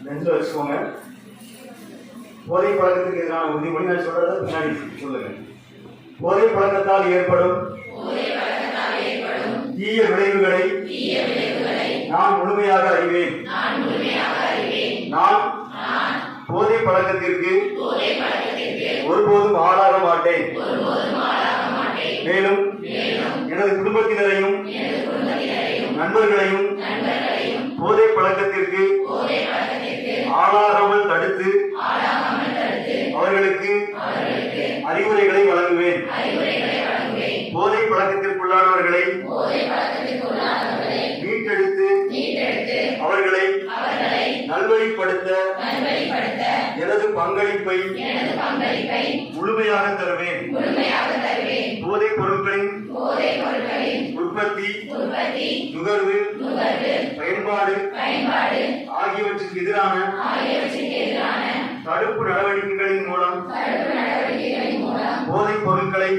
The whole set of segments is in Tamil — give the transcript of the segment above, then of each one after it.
நெஞ்சில் வச்சுக்கோங்க. போதை பழக்கத்துக்கு எதிரான உறுதிமொழி நான் சொல்றத பின்னாடி சொல்லுங்க. போதை பழக்கத்தால் ஏற்படும் தீய விளைவுகளை நான் முழுமையாக அறிவேன். நான் போதை பழக்கத்திற்கு ஒருபோதும் ஆளாக மாட்டேன். மேலும் எனது குடும்பத்தினரையும் நண்பர்களையும் போதை பழக்கத்திற்கு ஆளாகாமல் தடுத்து அவர்களுக்கு அறிவுரைகளை வழங்குவேன். போதை பழக்கத்திற்குள்ளானவர்களை மீட்டெடுத்து அவர்களை நல்வழிப்படுத்த எனது பங்களிப்பை முழுமையாக தருவேன். போதைப் பொருட்களின் உற்பத்தி, நுகர்வு, பயன்பாடு ஆகியவற்றுக்கு எதிரான தடுப்பு நடவடிக்கைகளின் மூலம் போதைப் பொருட்களை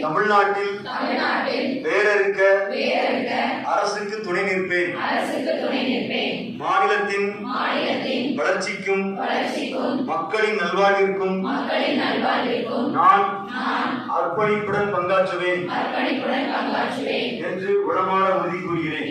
தமிழ்நாட்டில் வேரறுக்க அரசுக்கு துணை நிற்பேன். மாநிலத்தின் வளர்ச்சிக்கும் மக்களின் நல்வாழ்விற்கும் நான் அர்ப்பணிப்புடன் பங்காற்றுவேன் என்று உளமாற உறுதி கூறுகிறேன்.